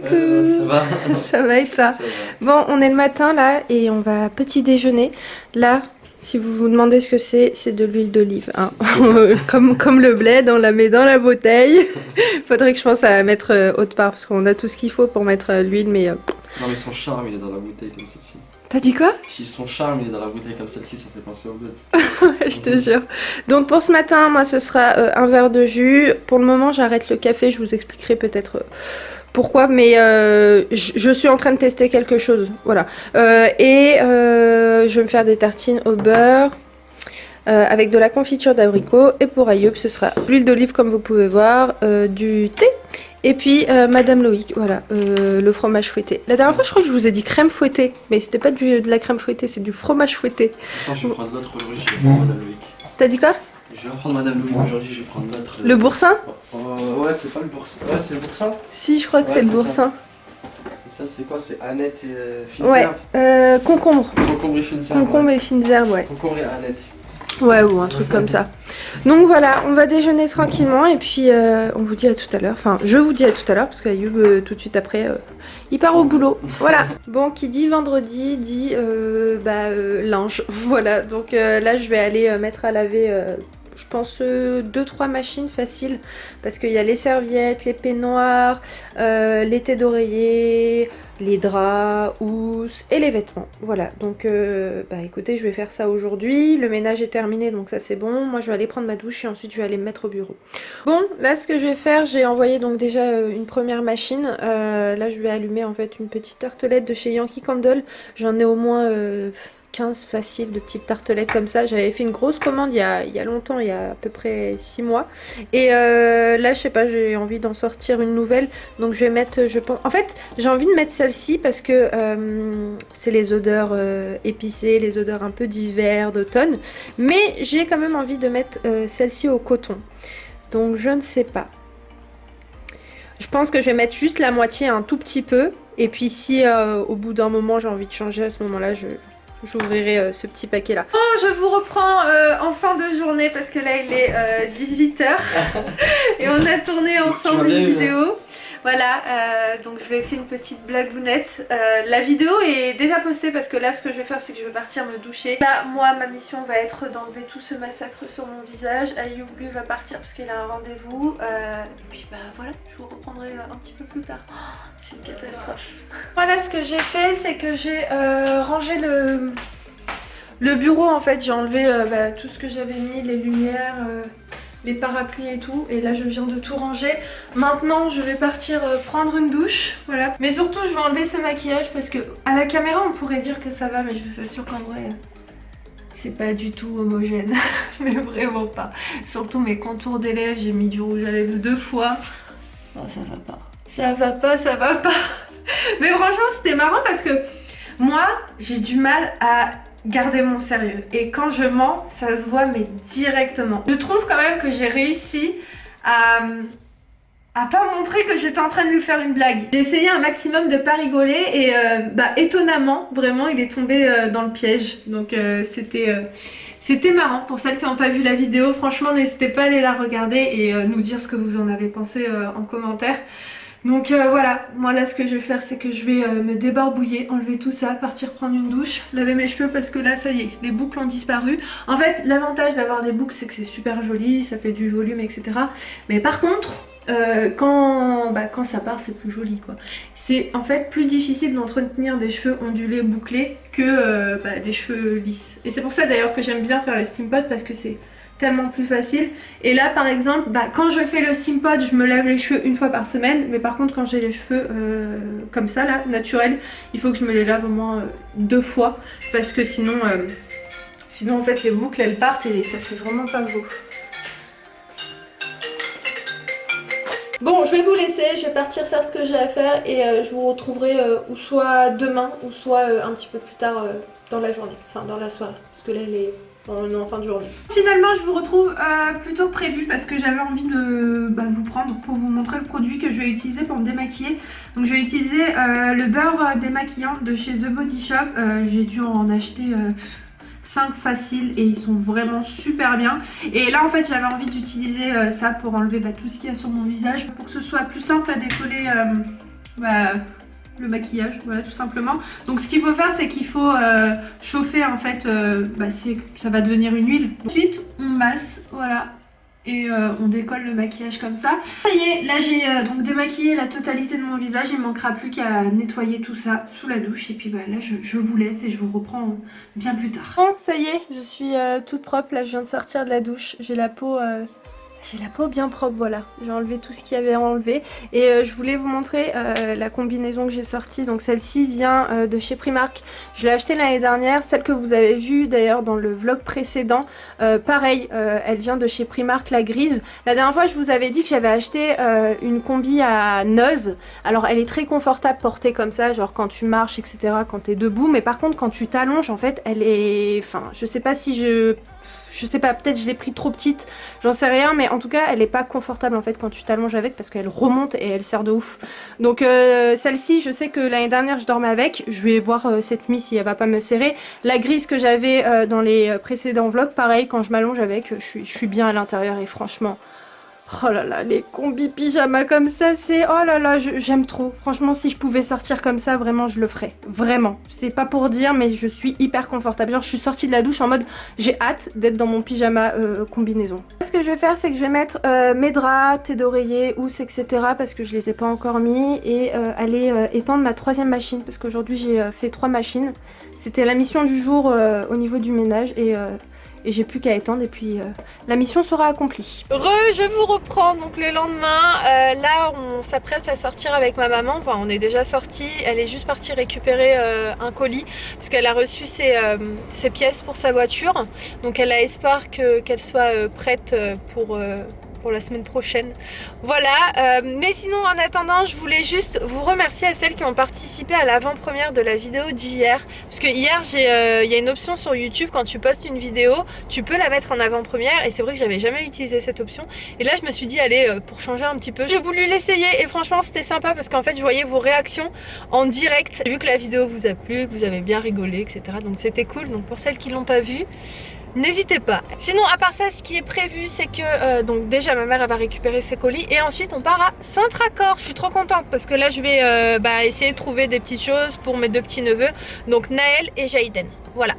Coucou. Ça va? Ça va et toi? Ça va. Bon, on est le matin là et on va petit déjeuner. Là, si vous vous demandez ce que c'est de l'huile d'olive. Hein. comme le bled, on la met dans la bouteille. Faudrait que je pense à la mettre autre part parce qu'on a tout ce qu'il faut pour mettre l'huile. Mais Non mais son charme il est dans la bouteille comme celle-ci. t'as dit quoi? Si son charme il est dans la bouteille comme celle-ci, ça fait penser au bled. Ouais, je te jure. Donc pour ce matin, moi ce sera un verre de jus. Pour le moment, j'arrête le café. Je vous expliquerai peut-être pourquoi, mais je suis en train de tester quelque chose. Voilà. Je vais me faire des tartines au beurre avec de la confiture d'abricot. Et pour Ayoub, ce sera l'huile d'olive comme vous pouvez voir, du thé. Et puis Madame Loïc, voilà, le fromage fouetté. La dernière fois, je crois que je vous ai dit crème fouettée, mais c'était pas de la crème fouettée, c'est du fromage fouetté. Attends, je vais prendre l'autre aujourd'hui, je vais prendre Madame Loïc. T'as dit quoi? Je vais prendre Madame Loïc aujourd'hui, je vais prendre l'autre. Le boursin? Ouais, c'est pas le boursin. Ouais, c'est le boursin. Si, je crois que Ouais, c'est le c'est boursin. Et ça, c'est quoi? C'est Annette et fines Ouais, herbes. concombre. Concombre et fines herbes. Concombre et fines herbes, ouais. Concombre et Annette. Ouais, ou un truc comme ça. Donc voilà, on va déjeuner tranquillement et puis on vous dit à tout à l'heure. Enfin, je vous dis à tout à l'heure parce qu'Ayoub, tout de suite après, il part au boulot. Voilà. Bon, qui dit vendredi dit linge. Voilà, donc là, je vais aller mettre à laver... je pense 2-3 machines faciles parce qu'il y a les serviettes, les peignoirs, les têtes d'oreiller, les draps, housses et les vêtements. Voilà, donc écoutez, je vais faire ça aujourd'hui. Le ménage est terminé, donc ça c'est bon. Moi je vais aller prendre ma douche et ensuite je vais aller me mettre au bureau. Bon, là ce que je vais faire, j'ai envoyé donc déjà une première machine. Là je vais allumer en fait une petite tartelette de chez Yankee Candle. J'en ai au moins 15 faciles de petites tartelettes comme ça. J'avais fait une grosse commande il y a longtemps, il y a à peu près 6 mois. Et là, je sais pas, j'ai envie d'en sortir une nouvelle. Donc je vais mettre, je pense... En fait, j'ai envie de mettre celle-ci parce que c'est les odeurs épicées, les odeurs un peu d'hiver, d'automne. Mais j'ai quand même envie de mettre celle-ci au coton. Donc je ne sais pas. Je pense que je vais mettre juste la moitié, un tout petit peu. Et puis si au bout d'un moment j'ai envie de changer, à ce moment-là, j'ouvrirai ce petit paquet là. Bon, je vous reprends en fin de journée parce que là il est 18h et on a tourné ensemble une vidéo. Voilà, donc je lui ai fait une petite blagounette. La vidéo est déjà postée parce que là ce que je vais faire c'est que je vais partir me doucher. Là moi ma mission va être d'enlever tout ce massacre sur mon visage. Ayoub lui va partir parce qu'il a un rendez-vous. Et puis bah voilà, je vous reprendrai un petit peu plus tard. Oh, c'est une catastrophe. Voilà, ce que j'ai fait c'est que j'ai rangé le bureau en fait. J'ai enlevé tout ce que j'avais mis, les lumières, les parapluies et tout, et là je viens de tout ranger. Maintenant je vais partir prendre une douche, voilà. Mais surtout je vais enlever ce maquillage parce que à la caméra on pourrait dire que ça va, mais je vous assure qu'en vrai c'est pas du tout homogène. Mais vraiment pas. Surtout mes contours des lèvres, j'ai mis du rouge à lèvres 2 fois. Oh, ça va pas. Ça va pas, ça va pas. Mais franchement c'était marrant parce que moi j'ai du mal à garder mon sérieux. Et quand je mens, ça se voit mais directement. Je trouve quand même que j'ai réussi à pas montrer que j'étais en train de lui faire une blague. J'ai essayé un maximum de pas rigoler et étonnamment, vraiment, il est tombé dans le piège. Donc c'était marrant. Pour celles qui n'ont pas vu la vidéo, franchement, n'hésitez pas à aller la regarder et nous dire ce que vous en avez pensé en commentaire. Donc voilà, moi là ce que je vais faire c'est que je vais me débarbouiller, enlever tout ça, partir prendre une douche, laver mes cheveux parce que là ça y est, les boucles ont disparu. En fait l'avantage d'avoir des boucles c'est que c'est super joli, ça fait du volume etc. Mais par contre quand ça part c'est plus joli quoi. C'est en fait plus difficile d'entretenir des cheveux ondulés, bouclés que des cheveux lisses. Et c'est pour ça d'ailleurs que j'aime bien faire le steam pot parce que c'est tellement plus facile. Et là par exemple quand je fais le steam pot je me lave les cheveux une fois par semaine, mais par contre quand j'ai les cheveux comme ça là naturels, il faut que je me les lave au moins 2 fois parce que sinon en fait les boucles elles partent et ça fait vraiment pas beau. Bon, je vais vous laisser, je vais partir faire ce que j'ai à faire et je vous retrouverai ou soit demain ou soit un petit peu plus tard dans la journée, enfin dans la soirée, parce que là elle est en fin de journée. Finalement je vous retrouve plus tôt que prévu parce que j'avais envie de vous prendre pour vous montrer le produit que je vais utiliser pour me démaquiller. Donc je vais utiliser le beurre démaquillant de chez The Body Shop. J'ai dû en acheter 5 faciles et ils sont vraiment super bien. Et là en fait j'avais envie d'utiliser ça pour enlever tout ce qu'il y a sur mon visage pour que ce soit plus simple à décoller le maquillage, voilà tout simplement. Donc ce qu'il faut faire, c'est qu'il faut chauffer en fait, ça va devenir une huile. Ensuite on masse, voilà. Et on décolle le maquillage comme ça. Ça y est, là j'ai donc démaquillé la totalité de mon visage. Il ne manquera plus qu'à nettoyer tout ça sous la douche. Et puis là je vous laisse et je vous reprends bien plus tard. Bon, ça y est, je suis toute propre. Là je viens de sortir de la douche. J'ai la peau bien propre, voilà. J'ai enlevé tout ce qu'il y avait à enlever. Et je voulais vous montrer la combinaison que j'ai sortie. Donc celle-ci vient de chez Primark. Je l'ai achetée l'année dernière. Celle que vous avez vue d'ailleurs dans le vlog précédent. Pareil, elle vient de chez Primark, la grise. La dernière fois, je vous avais dit que j'avais acheté une combi à noz. Alors elle est très confortable portée comme ça, genre quand tu marches, etc. Quand tu es debout. Mais par contre, quand tu t'allonges, en fait, elle est... Enfin, je sais pas si je sais pas, peut-être je l'ai pris trop petite, j'en sais rien, mais en tout cas elle est pas confortable en fait quand tu t'allonges avec parce qu'elle remonte et elle serre de ouf. Donc celle-ci, je sais que l'année dernière je dormais avec, je vais voir cette nuit si elle va pas me serrer. La grise que j'avais dans les précédents vlogs, pareil, quand je m'allonge avec, je suis bien à l'intérieur et franchement... Oh là là, les combis pyjamas comme ça, c'est... Oh là là, j'aime trop. Franchement, si je pouvais sortir comme ça, vraiment, je le ferais. Vraiment. C'est pas pour dire, mais je suis hyper confortable. Genre, je suis sortie de la douche en mode, j'ai hâte d'être dans mon pyjama combinaison. Ce que je vais faire, c'est que je vais mettre mes draps, thé d'oreiller, housses, etc. parce que je les ai pas encore mis. Et aller étendre ma 3e machine, parce qu'aujourd'hui, j'ai fait 3 machines. C'était la mission du jour au niveau du ménage et j'ai plus qu'à étendre et puis la mission sera accomplie. Je vous reprends donc le lendemain. Là on s'apprête à sortir avec ma maman. Enfin, on est déjà sorti. Elle est juste partie récupérer un colis parce qu'elle a reçu ses pièces pour sa voiture. Donc elle a espoir qu'elle soit prête pour la semaine prochaine. Voilà, mais sinon en attendant je voulais juste vous remercier à celles qui ont participé à l'avant-première de la vidéo d'hier, parce que hier il y a une option sur YouTube, quand tu postes une vidéo tu peux la mettre en avant-première et c'est vrai que j'avais jamais utilisé cette option et là je me suis dit allez pour changer un petit peu j'ai voulu l'essayer et franchement c'était sympa parce qu'en fait je voyais vos réactions en direct, vu que la vidéo vous a plu, que vous avez bien rigolé, etc. donc c'était cool. Donc pour celles qui l'ont pas vue, n'hésitez pas. Sinon à part ça, ce qui est prévu c'est que donc déjà ma mère elle va récupérer ses colis et ensuite on part à Saint-Tracor. Je suis trop contente parce que là je vais essayer de trouver des petites choses pour mes 2 petits neveux, donc Naël et Jaïden. Voilà.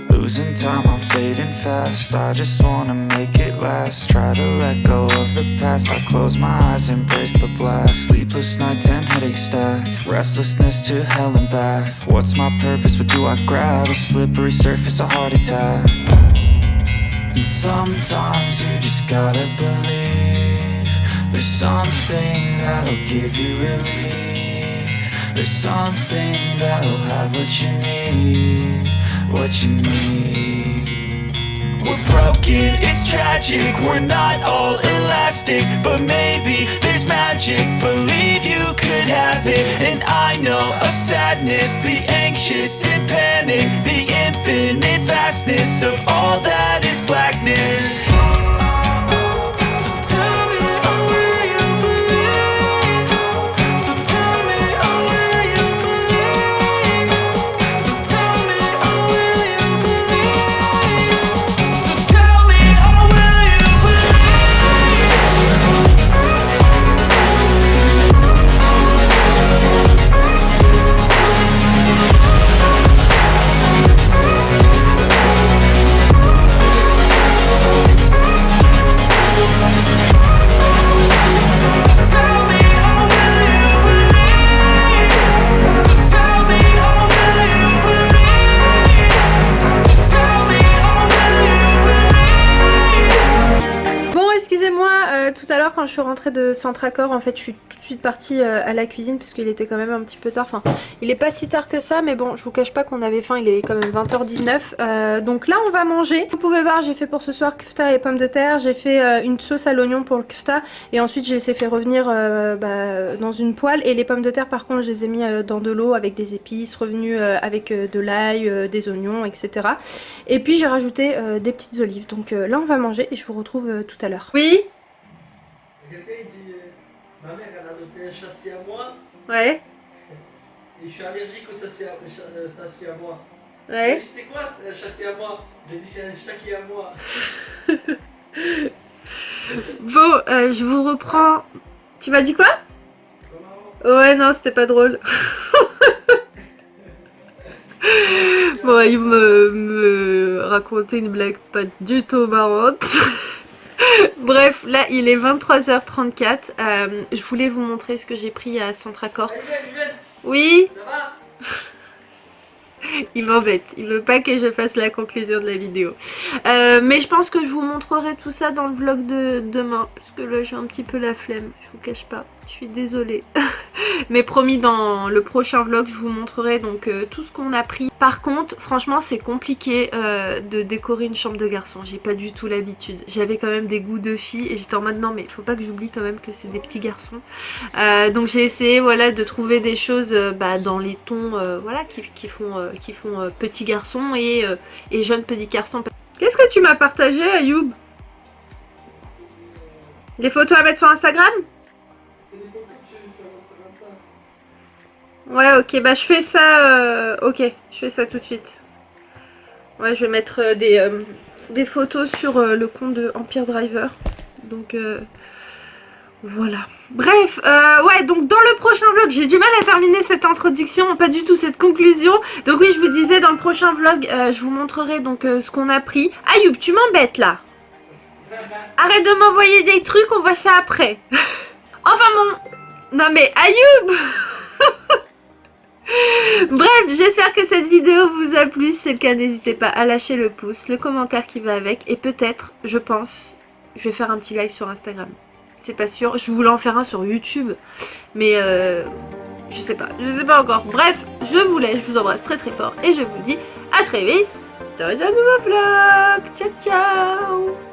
Losing time, I'm fading fast. I just wanna make it last. Try to let go of the past. I close my eyes, embrace the blast. Sleepless nights and headaches stack. Restlessness to hell and back. What's my purpose? What do I grab? A slippery surface, a heart attack. And sometimes you just gotta believe there's something that'll give you relief. There's something that'll have what you need. What you need. We're broken, it's tragic. We're not all elastic, but maybe there's magic. Believe you could have it. And I know of sadness, the anxious and panic, the infinite vastness of all that is blackness. Tout à l'heure quand je suis rentrée de Saint-Tracor, en fait je suis tout de suite partie à la cuisine parce qu'il était quand même un petit peu tard. Enfin il est pas si tard que ça, mais bon je vous cache pas qu'on avait faim, il est quand même 20h19. Donc là on va manger. Vous pouvez voir, j'ai fait pour ce soir kefta et pommes de terre. J'ai fait une sauce à l'oignon pour le kefta et ensuite je les ai fait revenir dans une poêle. Et les pommes de terre par contre je les ai mis dans de l'eau avec des épices, revenus avec de l'ail, des oignons, etc. Et puis j'ai rajouté des petites olives. Donc là on va manger et je vous retrouve tout à l'heure. Oui. Quelqu'un dit ma mère elle a adopté un châssis à moi. Ouais. Et je suis allergique au châssis à moi. J'ai Ouais. dit, c'est quoi c'est un chat, c'est à moi? J'ai dit, c'est un chat qui est à moi. Bon, je vous reprends. Tu m'as dit quoi? Comment? Ouais, non, c'était pas drôle. Bon, il me racontait une blague pas du tout marrante. Bref, là, il est 23h34. Je voulais vous montrer ce que j'ai pris à Centracor. Yven, Oui, ça va? il m'embête. Il veut pas que je fasse la conclusion de la vidéo. Mais je pense que je vous montrerai tout ça dans le vlog de demain. Parce que là, j'ai un petit peu la flemme. Je vous cache pas. Je suis désolée. Mais promis, dans le prochain vlog, je vous montrerai donc tout ce qu'on a pris. Par contre, franchement, c'est compliqué de décorer une chambre de garçon. J'ai pas du tout l'habitude. J'avais quand même des goûts de filles et j'étais en mode non, mais il faut pas que j'oublie quand même que c'est des petits garçons. Donc j'ai essayé voilà, de trouver des choses dans les tons voilà, qui font petits garçons et jeunes petits garçons. Qu'est-ce que tu m'as partagé, Ayoub? Les photos à mettre sur Instagram? Ouais, ok, bah je fais ça, ok, je fais ça tout de suite. Ouais, je vais mettre des photos sur le compte de Empire Driver. Donc, voilà. Bref, ouais, donc dans le prochain vlog, j'ai du mal à terminer cette introduction, pas du tout cette conclusion. Donc oui, je vous disais, dans le prochain vlog, je vous montrerai donc ce qu'on a pris. Ayoub, tu m'embêtes là. Arrête de m'envoyer des trucs, on voit ça après. Enfin bon, non mais Ayoub. Bref, j'espère que cette vidéo vous a plu. Si c'est le cas, n'hésitez pas à lâcher le pouce, le commentaire qui va avec. Et peut-être, je pense, je vais faire un petit live sur Instagram. C'est pas sûr. Je voulais en faire un sur YouTube. Mais je sais pas encore. Bref, je vous laisse, je vous embrasse très très fort. Et je vous dis à très vite dans un nouveau vlog. Ciao ciao.